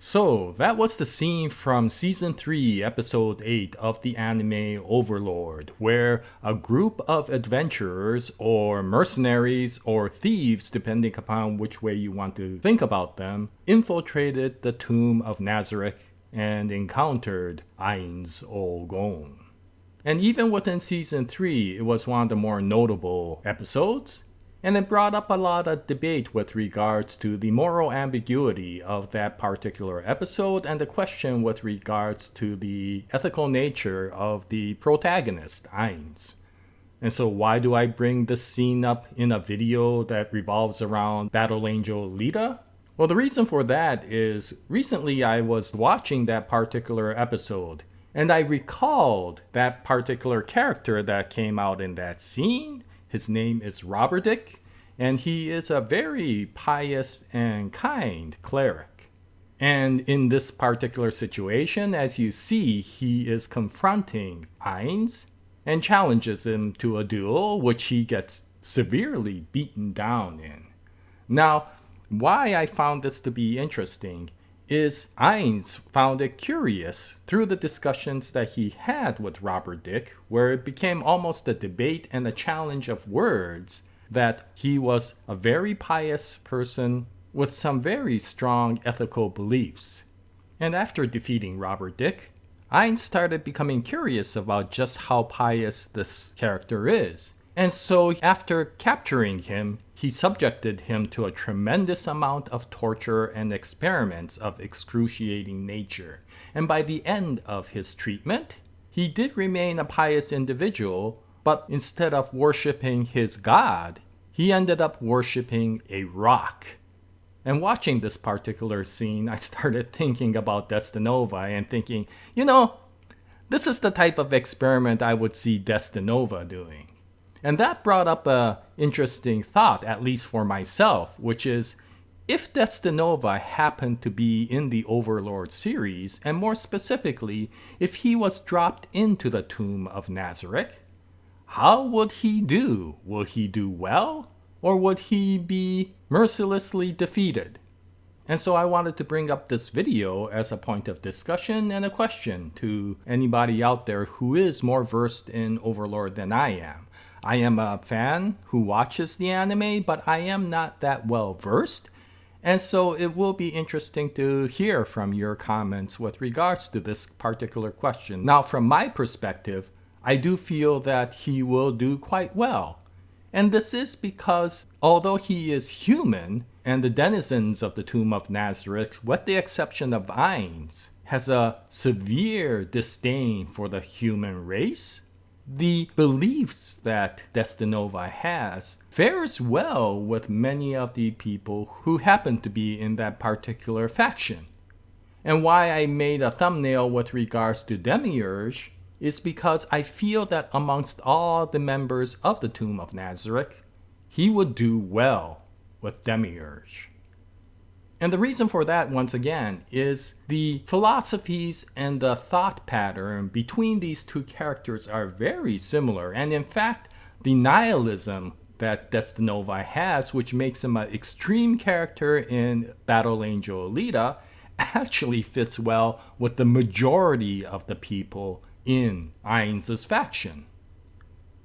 So, that was the scene from Season 3, Episode 8 of the anime Overlord, where a group of adventurers, or mercenaries, or thieves, depending upon which way you want to think about them, infiltrated the Tomb of Nazarick and encountered Ainz Ol-Gon. And even within Season 3, it was one of the more notable episodes. And it brought up a lot of debate with regards to the moral ambiguity of that particular episode and the question with regards to the ethical nature of the protagonist, Ainz. And so why do I bring this scene up in a video that revolves around Battle Angel Alita? Well, the reason for that is recently I was watching that particular episode, and I recalled that particular character that came out in that scene. His name is Roberdick, and he is a very pious and kind cleric. And in this particular situation, as you see, he is confronting Ainz and challenges him to a duel, which he gets severely beaten down in. Now, why I found this to be interesting is Ainz found it curious through the discussions that he had with Roberdick, where it became almost a debate and a challenge of words, that he was a very pious person with some very strong ethical beliefs. And after defeating Roberdick, Ainz started becoming curious about just how pious this character is. And so after capturing him, he subjected him to a tremendous amount of torture and experiments of excruciating nature. And by the end of his treatment, he did remain a pious individual, but instead of worshiping his god, he ended up worshiping a rock. And watching this particular scene, I started thinking about Desty Nova and thinking, this is the type of experiment I would see Desty Nova doing. And that brought up an interesting thought, at least for myself, which is, if Desty Nova happened to be in the Overlord series, and more specifically, if he was dropped into the Tomb of Nazarick, how would he do? Will he do well? Or would he be mercilessly defeated? And so I wanted to bring up this video as a point of discussion and a question to anybody out there who is more versed in Overlord than I am. I am a fan who watches the anime, but I am not that well versed. And so it will be interesting to hear from your comments with regards to this particular question. Now, from my perspective, I do feel that he will do quite well. And this is because, although he is human, and the denizens of the Tomb of Nazarick, with the exception of Ainz, has a severe disdain for the human race, the beliefs that Desty Nova has fares well with many of the people who happen to be in that particular faction. And why I made a thumbnail with regards to Demiurge is because I feel that amongst all the members of the Tomb of Nazarick, he would do well with Demiurge. And the reason for that, once again, is the philosophies and the thought pattern between these two characters are very similar. And in fact, the nihilism that Desty Nova has, which makes him an extreme character in Battle Angel Alita, actually fits well with the majority of the people in Ainz's faction.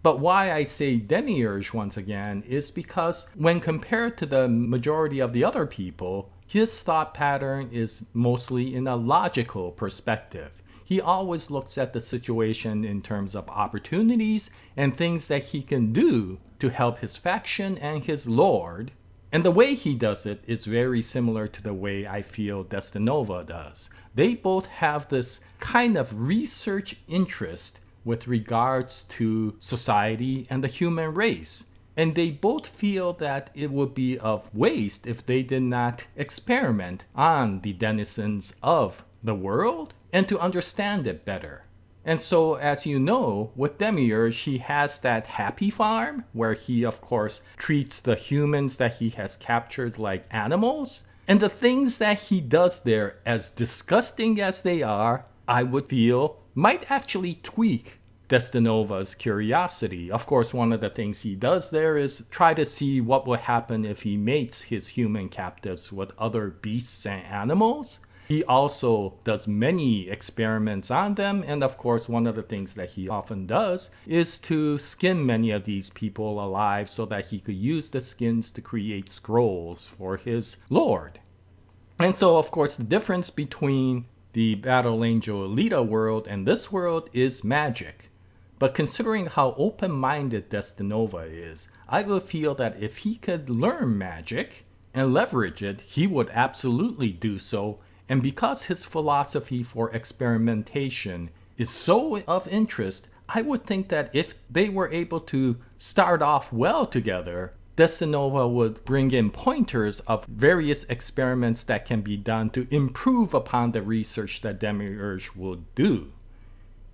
But why I say Demiurge once again is because when compared to the majority of the other people, his thought pattern is mostly in a logical perspective. He always looks at the situation in terms of opportunities and things that he can do to help his faction and his lord. And the way he does it is very similar to the way I feel Desty Nova does. They both have this kind of research interest with regards to society and the human race. And they both feel that it would be of waste if they did not experiment on the denizens of the world and to understand it better. And so, as you know, with Demiurge, he has that happy farm where he, of course, treats the humans that he has captured like animals. And the things that he does there, as disgusting as they are, I would feel might actually tweak Desty Nova's curiosity. Of course, one of the things he does there is try to see what would happen if he mates his human captives with other beasts and animals. he also does many experiments on them. And of course, one of the things that he often does is to skin many of these people alive so that he could use the skins to create scrolls for his lord. And so, of course, the difference between the Battle Angel Alita world and this world is magic. But considering how open-minded Desty Nova is, I would feel that if he could learn magic and leverage it, he would absolutely do so. And because his philosophy for experimentation is so of interest, I would think that if they were able to start off well together, Desty Nova would bring in pointers of various experiments that can be done to improve upon the research that Demiurge will do.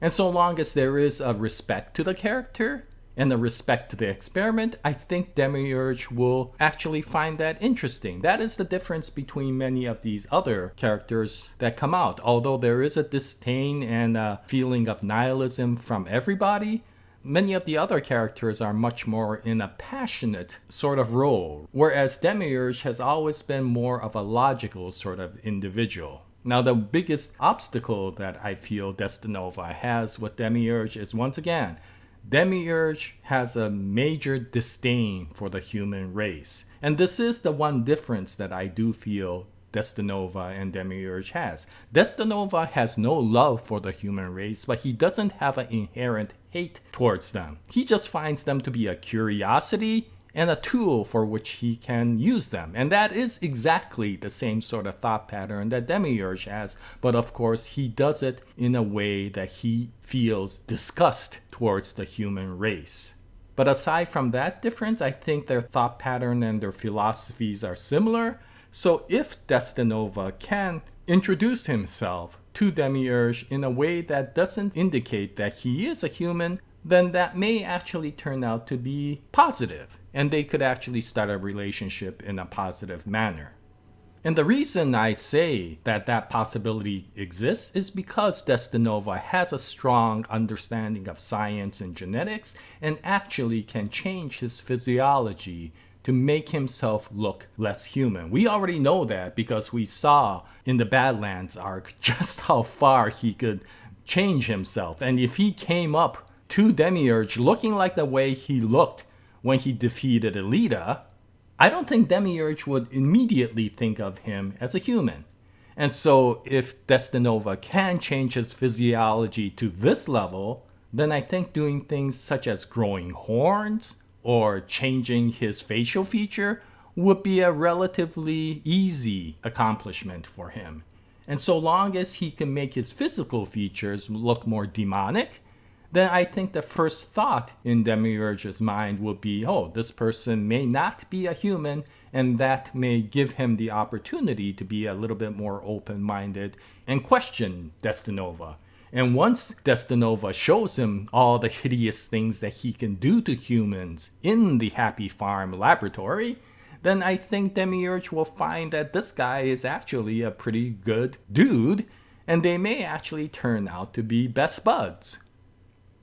And so long as there is a respect to the character and a respect to the experiment, I think Demiurge will actually find that interesting. That is the difference between many of these other characters that come out. Although there is a disdain and a feeling of nihilism from everybody, many of the other characters are much more in a passionate sort of role, whereas Demiurge has always been more of a logical sort of individual. Now, the biggest obstacle that I feel Desty Nova has with Demiurge is, once again, Demiurge has a major disdain for the human race. And this is the one difference that I do feel Desty Nova and Demiurge has. Desty Nova has no love for the human race, but he doesn't have an inherent hate towards them. He just finds them to be a curiosity and a tool for which he can use them. And that is exactly the same sort of thought pattern that Demiurge has, but of course he does it in a way that he feels disgust towards the human race. But aside from that difference, I think their thought pattern and their philosophies are similar. So if Desty Nova can introduce himself to Demiurge in a way that doesn't indicate that he is a human, then that may actually turn out to be positive, and they could actually start a relationship in a positive manner. And the reason I say that that possibility exists is because Desty Nova has a strong understanding of science and genetics and actually can change his physiology to make himself look less human. We already know that because we saw in the Badlands arc just how far he could change himself. And if he came up to Demiurge looking like the way he looked when he defeated Alita, I don't think Demiurge would immediately think of him as a human. And so if Desty Nova can change his physiology to this level, then I think doing things such as growing horns or changing his facial feature would be a relatively easy accomplishment for him. And so long as he can make his physical features look more demonic, then I think the first thought in Demiurge's mind would be, oh, this person may not be a human, and that may give him the opportunity to be a little bit more open-minded and question Desty Nova. And once Desty Nova shows him all the hideous things that he can do to humans in the Happy Farm laboratory, then I think Demiurge will find that this guy is actually a pretty good dude, and they may actually turn out to be best buds.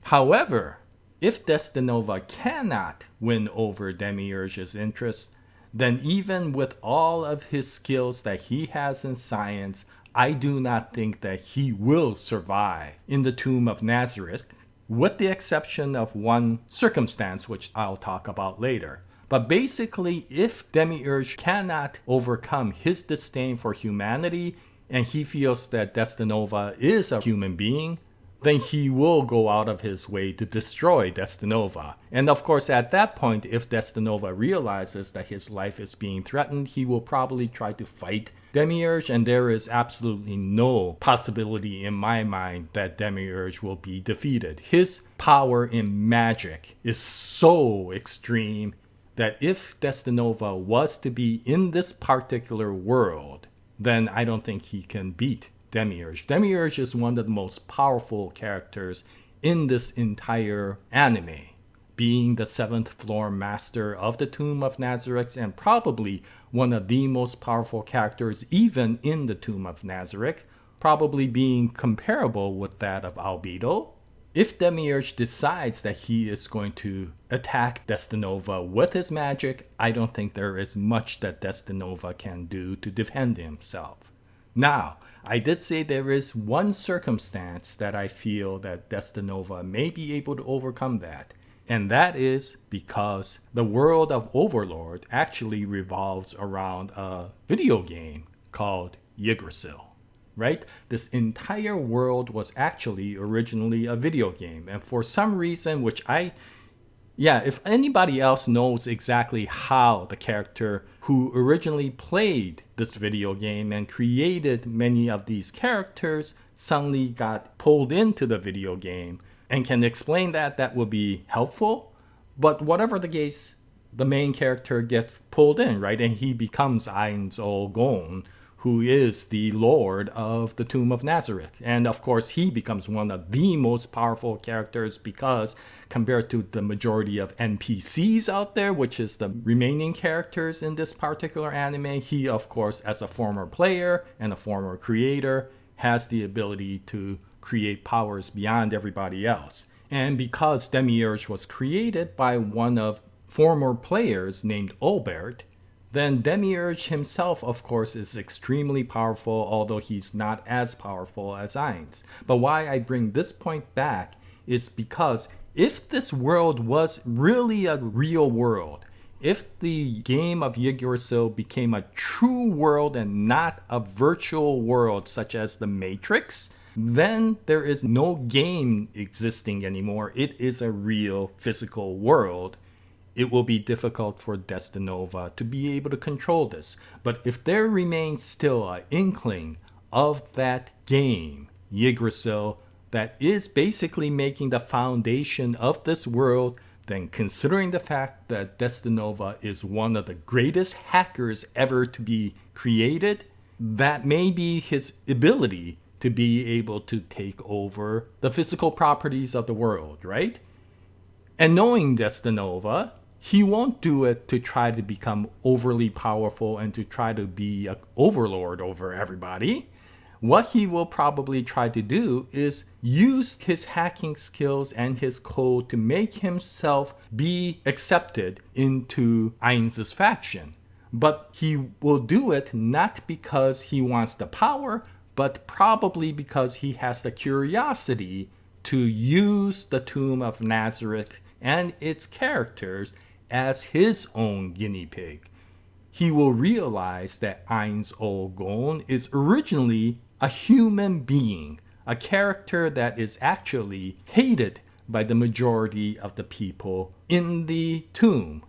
However, if Desty Nova cannot win over Demiurge's interest, then even with all of his skills that he has in science, I do not think that he will survive in the Tomb of Nazarick, with the exception of one circumstance which I'll talk about later. But basically, if Demiurge cannot overcome his disdain for humanity, and he feels that Desty Nova is a human being, then he will go out of his way to destroy Desty Nova. And of course, at that point, if Desty Nova realizes that his life is being threatened, he will probably try to fight Demiurge, and there is absolutely no possibility in my mind that Demiurge will be defeated. His power in magic is so extreme that if Desty Nova was to be in this particular world, then I don't think he can beat Demiurge. Demiurge is one of the most powerful characters in this entire anime, being the 7th floor master of the Tomb of Nazarick and probably one of the most powerful characters even in the Tomb of Nazarick, probably being comparable with that of Albedo. If Demiurge decides that he is going to attack Desty Nova with his magic, I don't think there is much that Desty Nova can do to defend himself. Now, I did say there is one circumstance that I feel that Desty Nova may be able to overcome that. And that is because the world of Overlord actually revolves around a video game called Yggdrasil. Right? This entire world was actually originally a video game. And for some reason, if anybody else knows exactly how the character who originally played this video game and created many of these characters suddenly got pulled into the video game and can explain that, that would be helpful. But whatever the case, the main character gets pulled in, right? And he becomes Angel Alita, who is the Lord of the Tomb of Nazarick. And of course, he becomes one of the most powerful characters because compared to the majority of NPCs out there, which is the remaining characters in this particular anime, he, of course, as a former player and a former creator, has the ability to create powers beyond everybody else. And because Demiurge was created by one of former players named Albert, then Demiurge himself, of course, is extremely powerful, although he's not as powerful as Ainz. But why I bring this point back is because if this world was really a real world, if the game of Yggdrasil became a true world and not a virtual world such as the Matrix, then there is no game existing anymore. It is a real physical world. It will be difficult for Desty Nova to be able to control this. But if there remains still an inkling of that game, Yggdrasil, that is basically making the foundation of this world, then considering the fact that Desty Nova is one of the greatest hackers ever to be created, that may be his ability to be able to take over the physical properties of the world, right? And knowing Desty Nova, he won't do it to try to become overly powerful and to try to be an overlord over everybody. What he will probably try to do is use his hacking skills and his code to make himself be accepted into Ainz's faction. But he will do it not because he wants the power, but probably because he has the curiosity to use the Tomb of Nazarick and its characters as his own guinea pig. He will realize that Angel Alita is originally a human being, a character that is actually hated by the majority of the people in the tomb.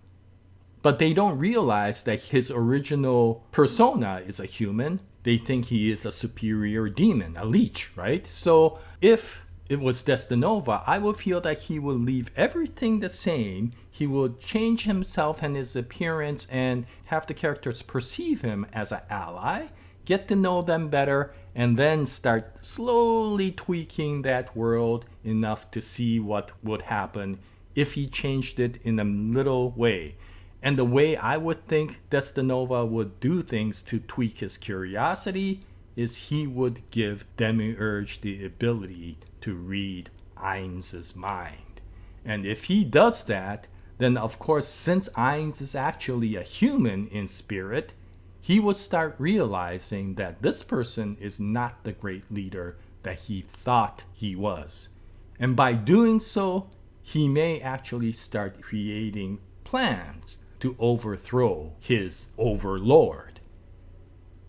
But they don't realize that his original persona is a human. They think he is a superior demon, a leech, right? So if it was Desty Nova, I would feel that he will leave everything the same. He will change himself and his appearance and have the characters perceive him as an ally, get to know them better, and then start slowly tweaking that world enough to see what would happen if he changed it in a little way. And the way I would think Desty Nova would do things to tweak his curiosity is he would give Demiurge the ability to read Ainz's mind. And if he does that, then of course, since Ainz is actually a human in spirit, he will start realizing that this person is not the great leader that he thought he was. And by doing so, he may actually start creating plans to overthrow his overlord.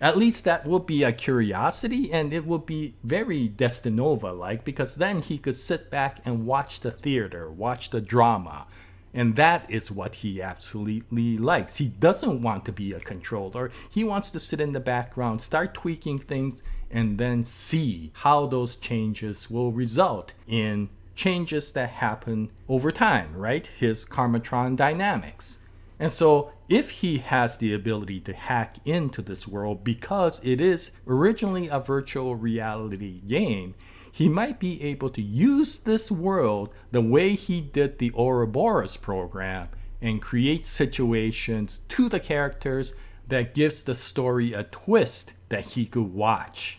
At least that would be a curiosity, and it would be very Desty Nova-like, because then he could sit back and watch the theater, watch the drama. And that is what he absolutely likes. He doesn't want to be a controller. He wants to sit in the background, start tweaking things, and then see how those changes will result in changes that happen over time, right? His Karmatron dynamics. And so if he has the ability to hack into this world because it is originally a virtual reality game, he might be able to use this world the way he did the Ouroboros program and create situations to the characters that gives the story a twist that he could watch.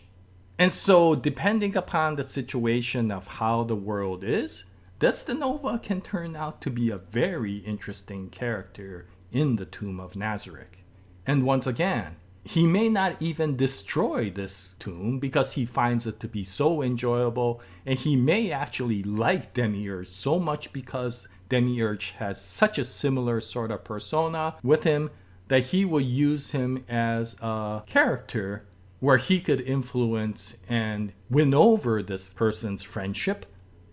And so depending upon the situation of how the world is, Desty Nova can turn out to be a very interesting character in the Tomb of Nazarick. And once again, he may not even destroy this tomb because he finds it to be so enjoyable, and he may actually like Demiurge so much because Demiurge has such a similar sort of persona with him that he will use him as a character where he could influence and win over this person's friendship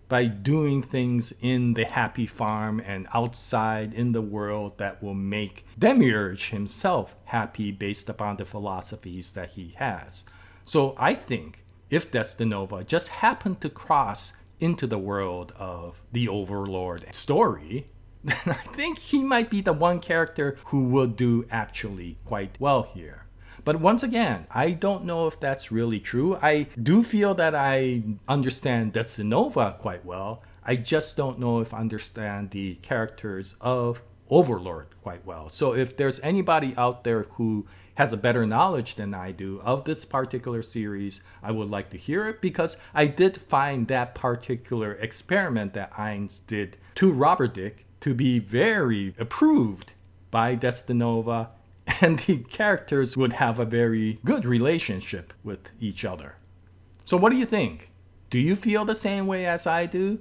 by doing things in the happy farm and outside in the world that will make Demiurge himself happy based upon the philosophies that he has. So I think if Desty Nova just happened to cross into the world of the Overlord story, then I think he might be the one character who will do actually quite well here. But once again, I don't know if that's really true. I do feel that I understand Desty Nova quite well. I just don't know if I understand the characters of Overlord quite well. So if there's anybody out there who has a better knowledge than I do of this particular series, I would like to hear it, because I did find that particular experiment that Ainz did to Robert Dick to be very approved by Desty Nova, and the characters would have a very good relationship with each other. So what do you think? Do you feel the same way as I do?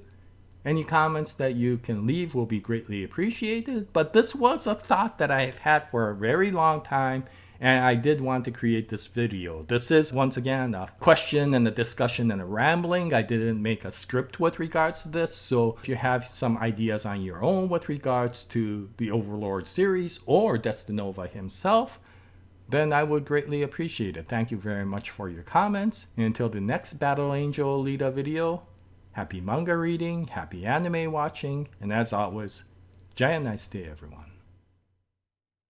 Any comments that you can leave will be greatly appreciated. But this was a thought that I've had for a very long time, and I did want to create this video. This is, once again, a question and a discussion and a rambling. I didn't make a script with regards to this, so if you have some ideas on your own with regards to the Overlord series or Desty Nova himself, then I would greatly appreciate it. Thank you very much for your comments. And until the next Battle Angel Alita video, happy manga reading, happy anime watching, and as always, Jaya, nice day everyone.